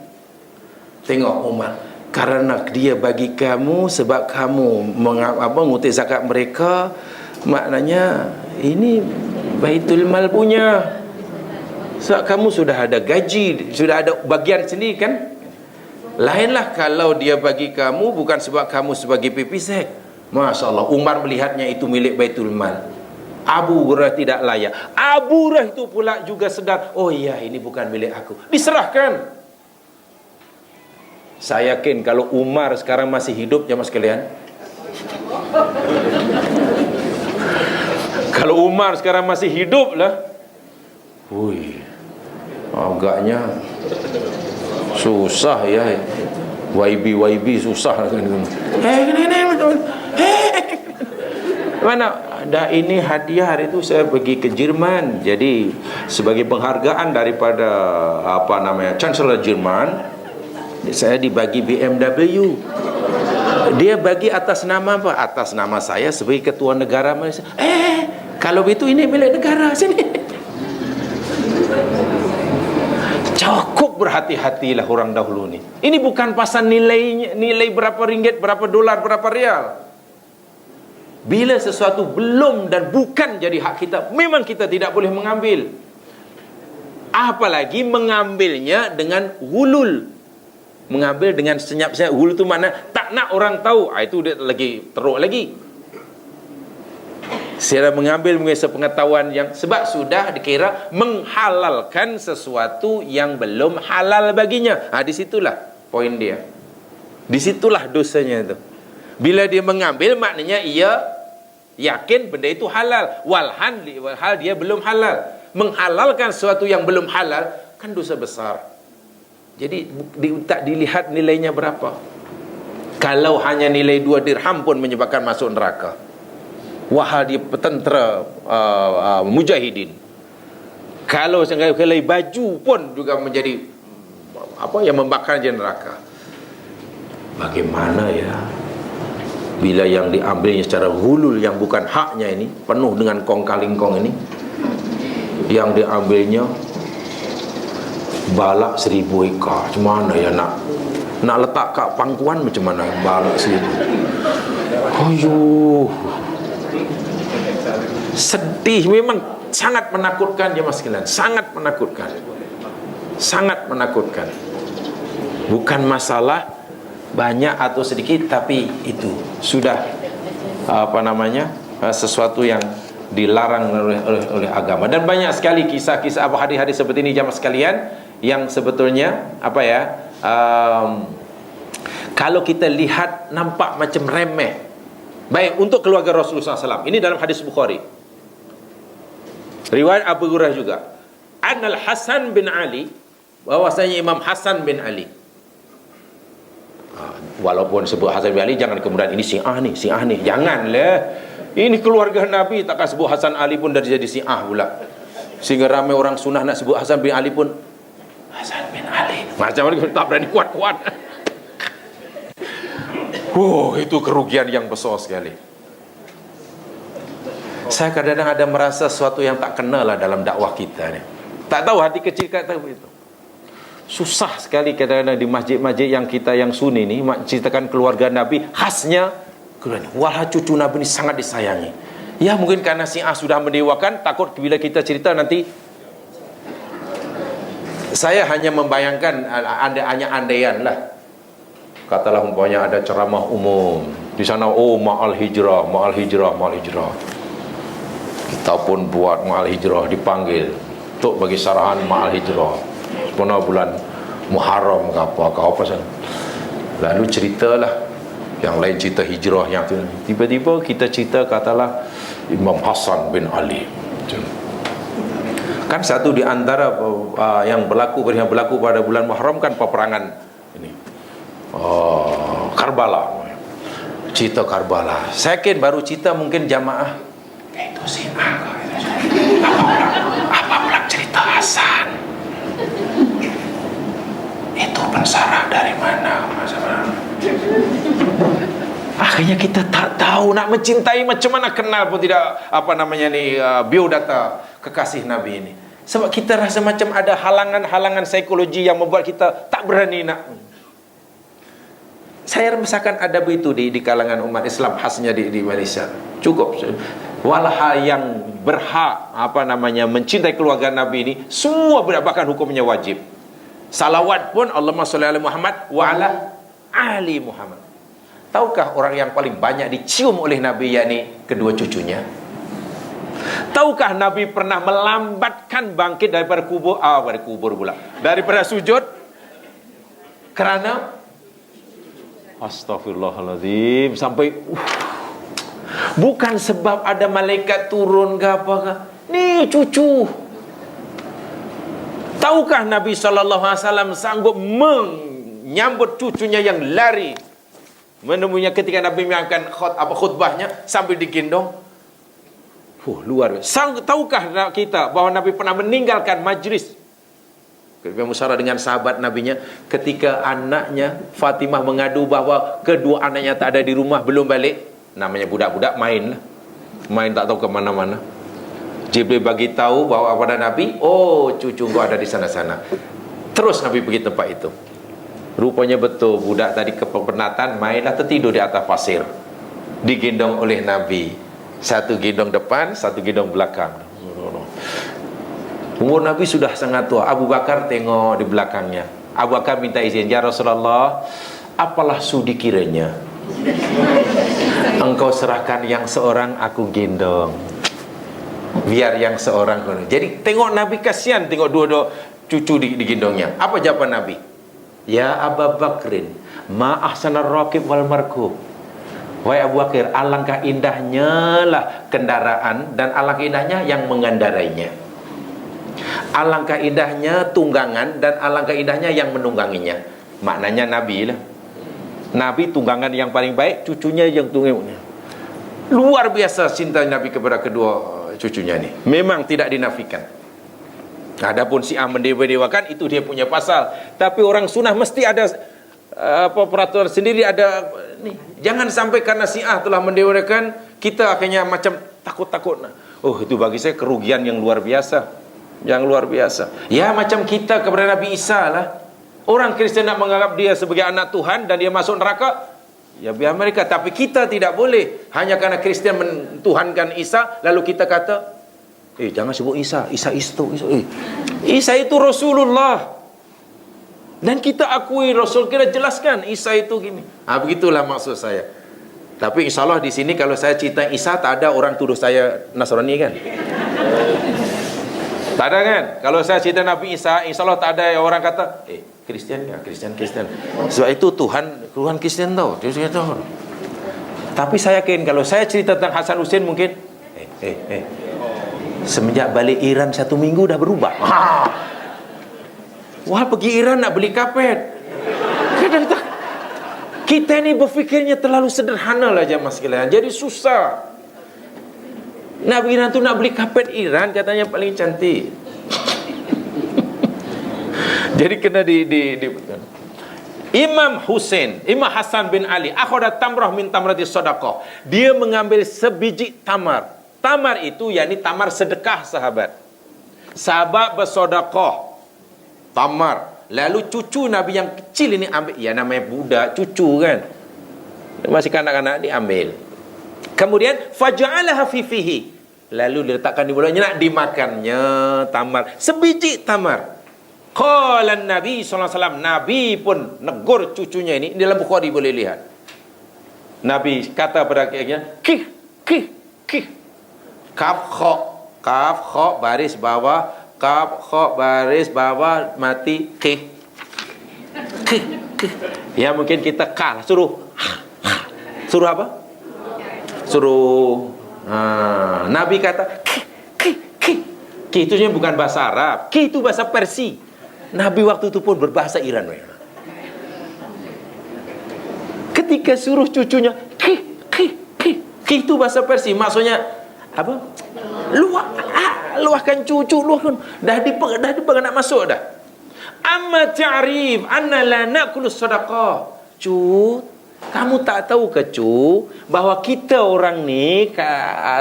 Tengok Umar, karena dia bagi kamu, sebab kamu mengutip zakat mereka, maknanya ini Baitul Mal punya. Sebab kamu sudah ada gaji, sudah ada bagian sendiri kan. Lainlah kalau dia bagi kamu bukan sebab kamu sebagai PPZ. Masya Allah, Umar melihatnya itu milik Baitul Mal. Abu Hurairah tidak layak. Abu Hurairah itu pula juga sedar, oh iya, ini bukan milik aku, diserahkan. Saya yakin kalau Umar sekarang masih hidup, jemaah sekalian, kalau Umar sekarang masih hidup lah, agaknya susah ya. YB susah kan. Mana ada ini hadiah hari itu saya pergi ke Jerman. Jadi sebagai penghargaan daripada Chancellor Jerman, saya dibagi BMW. Dia bagi atas nama apa? Atas nama saya sebagai ketua negara Malaysia. Kalau begitu ini milik negara, sini. Cukup berhati-hatilah orang dahulu ni. Ini bukan pasal nilai berapa ringgit, berapa dolar, berapa rial. Bila sesuatu belum dan bukan jadi hak kita, memang kita tidak boleh mengambil. Apalagi mengambilnya dengan hulul. Mengambil dengan senyap-senyap. Hulul itu mana tak nak orang tahu. Itu dia lagi teruk lagi. Secara mengambil sepengetahuan yang sebab sudah dikira menghalalkan sesuatu yang belum halal baginya. Disitulah poin dia. Disitulah dosanya itu. Bila dia mengambil, maknanya ia yakin benda itu halal. Walhal dia belum halal. Menghalalkan sesuatu yang belum halal kan dosa besar. Jadi tak dilihat nilainya berapa. Kalau hanya nilai 2 dirham pun menyebabkan masuk neraka. Wahal dia petentera mujahidin. Kalau sekali baju pun juga menjadi yang membakar je neraka. Bagaimana ya bila yang diambilnya secara hulul yang bukan haknya ini, penuh dengan kong kalingkong ini, yang diambilnya balak 1000 ekar. Macam mana ya nak letak kat pangkuan, macam mana balak 1000? Ayuh, sedih, memang sangat menakutkan ya mas sekalian, sangat menakutkan, sangat menakutkan. Bukan masalah banyak atau sedikit, tapi itu sudah sesuatu yang dilarang oleh agama. Dan banyak sekali kisah-kisah hadis-hadis seperti ini jamaah sekalian, yang sebetulnya kalau kita lihat nampak macam remeh. Baik untuk keluarga Rasulullah SAW. Ini dalam hadis Bukhari, riwayat Abu Hurairah juga. Anal Hasan bin Ali, bahwasanya Imam Hasan bin Ali, walaupun sebut Hasan bin Ali, jangan kemudian ini Syiah nih, janganlah. Ini keluarga Nabi, takkan sebut Hasan Ali pun dah jadi Syiah pula. Sehingga ramai orang sunnah nak sebut Hasan bin Ali pun Hasan bin Ali. Macam mana tak berani kuat-kuat. Itu kerugian yang besar sekali. Saya kadang-kadang ada merasa sesuatu yang tak kena lah dalam dakwah kita ni. Tak tahu hati kecil kata begitu. Susah sekali kadang-kadang di masjid-masjid yang kita yang sunni ni ceritakan keluarga Nabi, khasnya walah cucu Nabi ni sangat disayangi. Ya mungkin karena Syiah sudah mendewakan, takut bila kita cerita nanti. Saya hanya membayangkan, hanya andaian lah. Katalah umpamanya ada ceramah umum di sana, ma'al hijrah. Kita pun buat ma'al hijrah, dipanggil untuk bagi sarahan ma'al hijrah. Sebenarnya bulan Muharram ke apa sana. Lalu ceritalah yang lain, cerita hijrah yang tu. Tiba-tiba kita cerita katalah Imam Hasan bin Ali. Kan satu di antara yang berlaku pada bulan Muharram kan peperangan ini. Karbala. Cerita Karbala. Saya yakin baru cerita mungkin jamaah itu Syiah. Apa pula cerita Hasan? Itu pensarah dari mana? Akhirnya kita tak tahu nak mencintai macam mana, kenal pun tidak biodata kekasih Nabi ini. Sebab kita rasa macam ada halangan-halangan psikologi yang membuat kita tak berani nak. Saya merasakan ada begitu di kalangan umat Islam, khasnya di Malaysia. Cukup. Walah yang berhak mencintai keluarga Nabi ini, semua bahkan hukumnya wajib. Salawat pun Allahumma sholli ala Muhammad wa ala ali Muhammad. Tahukah orang yang paling banyak dicium oleh Nabi yakni kedua cucunya? Tahukah Nabi pernah melambatkan bangkit daripada daripada sujud kerana astagfirullahaladzim, sampai bukan sebab ada malaikat turun ke apa ke. Ni cucu. Tahukah Nabi SAW sanggup menyambut cucunya yang lari menemuinya ketika Nabi mengangkat khutbahnya sambil digendong? Luar biasa. Tahukah kita bahawa Nabi pernah meninggalkan majlis ketika musyawarah dengan sahabat Nabinya, ketika anaknya Fatimah mengadu bahawa kedua anaknya tak ada di rumah, belum balik. Namanya budak-budak main tak tahu ke mana-mana. Jibril bagi tahu bahawa kepada Nabi, cucu kau ada di sana-sana. Terus Nabi pergi tempat itu. Rupanya betul budak tadi kepenatan mainlah tertidur di atas pasir, digendong oleh Nabi. Satu gendong depan, satu gendong belakang. Umur Nabi sudah sangat tua. Abu Bakar tengok di belakangnya. Abu Bakar minta izin, ya Rasulullah, apalah sudi kiranya Engkau serahkan yang seorang, aku gendong. Biar yang seorang. Jadi tengok Nabi kasihan, tengok dua-dua cucu digendongnya. Apa jawaban Nabi? Ya Abu Bakrin, ma ahsanar rakib wal markub. Wahai Abu Bakar, alangkah indahnya lah kendaraan dan alangkah indahnya yang mengendarainya. Alangkah indahnya tunggangan dan alangkah indahnya yang menungganginya. Maknanya Nabi lah. Nabi tunggangan yang paling baik, cucunya yang tunggangannya. Luar biasa cinta Nabi kepada kedua cucunya ni. Memang tidak dinafikan. Adapun Syiah mendewa-dewakan, itu dia punya pasal. Tapi orang sunnah mesti ada peraturan sendiri, ada ni. Jangan sampai karena Syiah telah mendewakan, kita akhirnya macam takut-takut. Oh, itu bagi saya kerugian yang luar biasa. Yang luar biasa. Ya macam kita kepada Nabi Isa lah. Orang Kristian nak menganggap dia sebagai anak Tuhan dan dia masuk neraka, ya biar mereka. Tapi kita tidak boleh. Hanya karena Kristian mentuhankan Isa, lalu kita kata, jangan sebut Isa. Isa itu. Isa itu Rasulullah. Dan kita akui Rasul, kita jelaskan Isa itu gini. Begitulah maksud saya. Tapi insyaAllah di sini kalau saya cerita Isa, tak ada orang tuduh saya Nasrani kan? Tak ada kan? Kalau saya cerita Nabi Isa, insyaAllah tak ada orang kata, Kristian ya, Kristian. Sebab itu Tuhan Kristian tau. Dia tahu. Tapi saya yakin kalau saya cerita tentang Hasan Hussein mungkin, semenjak balik Iran 1 minggu dah berubah. Wah, pergi Iran nak beli kapet. Kadang-kadang kita ni berfikirnya terlalu sederhana lah jemaah sekalian. Jadi susah. Nak pergi Iran tu nak beli kapet Iran, katanya paling cantik. Jadi kena Imam Hasan bin Ali akhadha tamrah min tamrati sadaqah. Dia mengambil sebiji tamar. Tamar itu yakni tamar sedekah, sahabat. Sahabat bersedekah tamar. Lalu cucu Nabi yang kecil ini ambil. Ya namanya budak, cucu kan. Masih kanak-kanak diambil. Kemudian faja'alaha fi fihi. Lalu diletakkan di mulutnya, nak dimakannya tamar. Sebiji tamar. Qala Nabi SAW. Nabi pun negur cucunya ini. Dalam Bukhari boleh lihat. Nabi kata pada kakaknya, kih. Kaf kha baris bawah, kaf kha baris bawah, mati kih. Ya mungkin kita kal suruh apa? Suruh Nabi kata ki itu bukan bahasa Arab, ki itu bahasa Persia. Nabi waktu itu pun berbahasa Iran. Ketika suruh cucunya ki itu bahasa Persia, maksudnya apa? Luahkan cucu, luahkan. Dah dipegang nak masuk dah. Amma ta'rif anna la na'kulu sadaqah. Cu, kamu tak tahu ke cu, bahwa kita orang ni,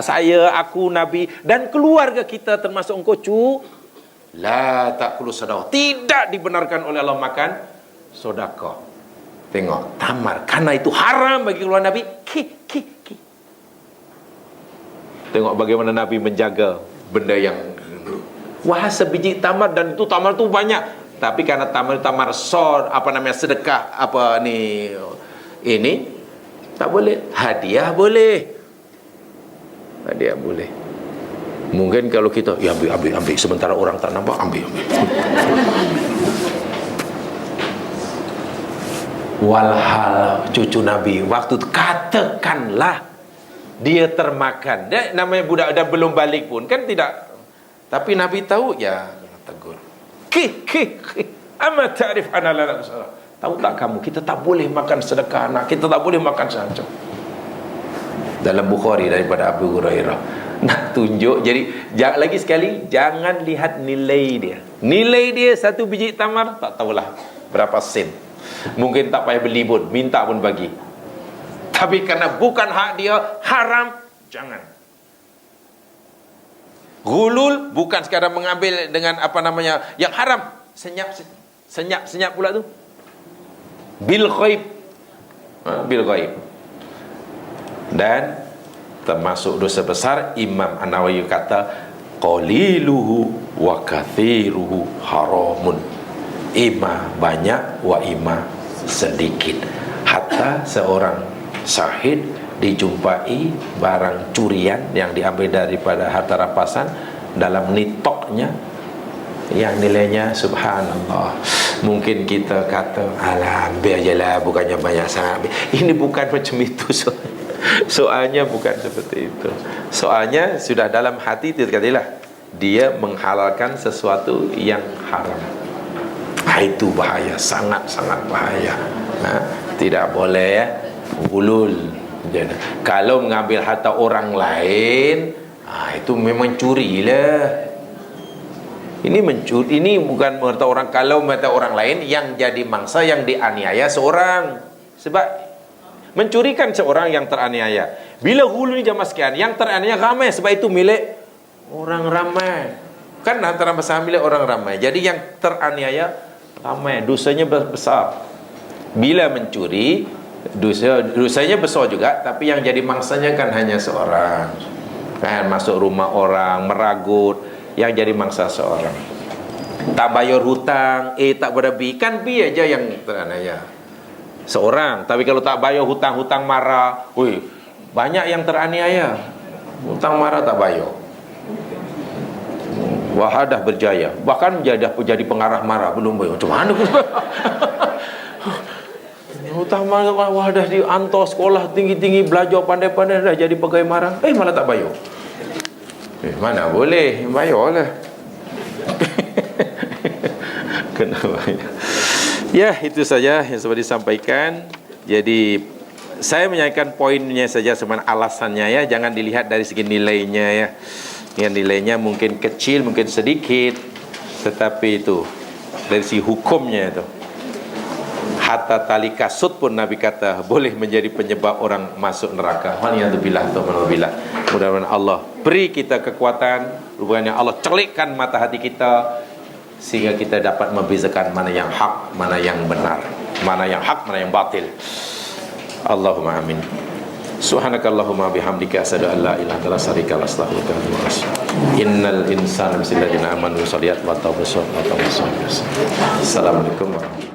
saya, aku, Nabi dan keluarga kita termasuk engkau cu, la ta'kulu sadaqah. Tidak dibenarkan oleh Allah makan sedekah. Tengok, tamar. Karena itu haram bagi keluarga Nabi. Tengok bagaimana Nabi menjaga benda yang wah sebiji tamar, dan itu tamar tu banyak. Tapi karena tamar sod, apa namanya, sedekah, apa ni, ini tak boleh. Hadiah boleh. Hadiah boleh. Mungkin kalau kita ambil sementara orang tak nampak, ambil. Walhal cucu Nabi waktu itu, katakanlah dia termakan. Dia namanya budak dan belum balik pun kan tidak. Tapi Nabi tahu, ya tegur. Amma ta'rif ana la naqsara. Tahu tak kamu, kita tak boleh makan sedekah anak, kita tak boleh makan sancung. Dalam Bukhari daripada Abu Hurairah. Nak tunjuk, jadi lagi sekali jangan lihat nilai dia. Nilai dia satu biji tamar tak tahulah berapa sen. Mungkin tak payah beli pun, minta pun bagi. Tapi karena bukan hak dia, haram, jangan. Ghulul bukan sekadar mengambil dengan apa namanya yang haram, senyap pula tu. Bil ghaib. Bil ghaib. Dan termasuk dosa besar, Imam An-Nawawi kata qaliluhu wa kathiruhu haramun. Ima banyak wa ima sedikit. Hatta seorang Syahid dijumpai barang curian yang diambil daripada harta rampasan dalam nitoknya yang nilainya subhanallah. Mungkin kita kata, alah biar je lah, bukannya banyak sangat. Ini bukan macam itu soalnya bukan seperti itu. Soalnya sudah dalam hati terkatilah dia menghalalkan sesuatu yang haram. Itu bahaya, sangat-sangat bahaya. Tidak boleh ya, hulul. Kalau mengambil harta orang lain, itu memang curi lah. Ini mencuri, ini bukan harta orang. Kalau harta orang lain yang jadi mangsa, yang dianiaya seorang. Sebab mencurikan seorang yang teraniaya. Bila hulu ni jamaah sekian, yang teraniaya ramai, sebab itu milik orang ramai. Kan antara masalah milik orang ramai. Jadi yang teraniaya ramai, dosanya besar. Bila mencuri, dosanya besar juga, tapi yang jadi mangsanya kan hanya seorang. Kan masuk rumah orang, meragut, yang jadi mangsa seorang. Tak bayar hutang, tak berlebih, kan bi aja yang teraniaya seorang. Tapi kalau tak bayar hutang marah, banyak yang teraniaya. Hutang marah tak bayar, wahadah berjaya, bahkan jadi pengarah marah belum bayar. Macam mana? Hutang marah, wahadah diantar sekolah tinggi-tinggi, belajar pandai-pandai, dah jadi pegawai marah, malah tak bayar. Mana boleh, bayarlah. Kenapa? Ya, itu saja yang sempat disampaikan. Jadi saya menyampaikan poinnya saja, sebenarnya alasannya ya, jangan dilihat dari segi nilainya ya. Yang nilainya mungkin kecil, mungkin sedikit, tetapi itu dari segi hukumnya itu. Hatta tali kasut pun Nabi kata boleh menjadi penyebab orang masuk neraka. Waliyadzubillah, mudah-mudahan Allah beri kita kekuatan, rupanya Allah celikkan mata hati kita, sehingga kita dapat membezakan mana yang hak, mana yang benar, mana yang hak, mana yang batil. Allahumma amin. Subhanakallahumma bihamdika asyhadu an la ilaha illa anta astaghfiruka wa atubu ilaik. Innal insana bisilladzina amanu saliyat wa tawassaw. Assalamualaikum warahmatullahi wabarakatuh.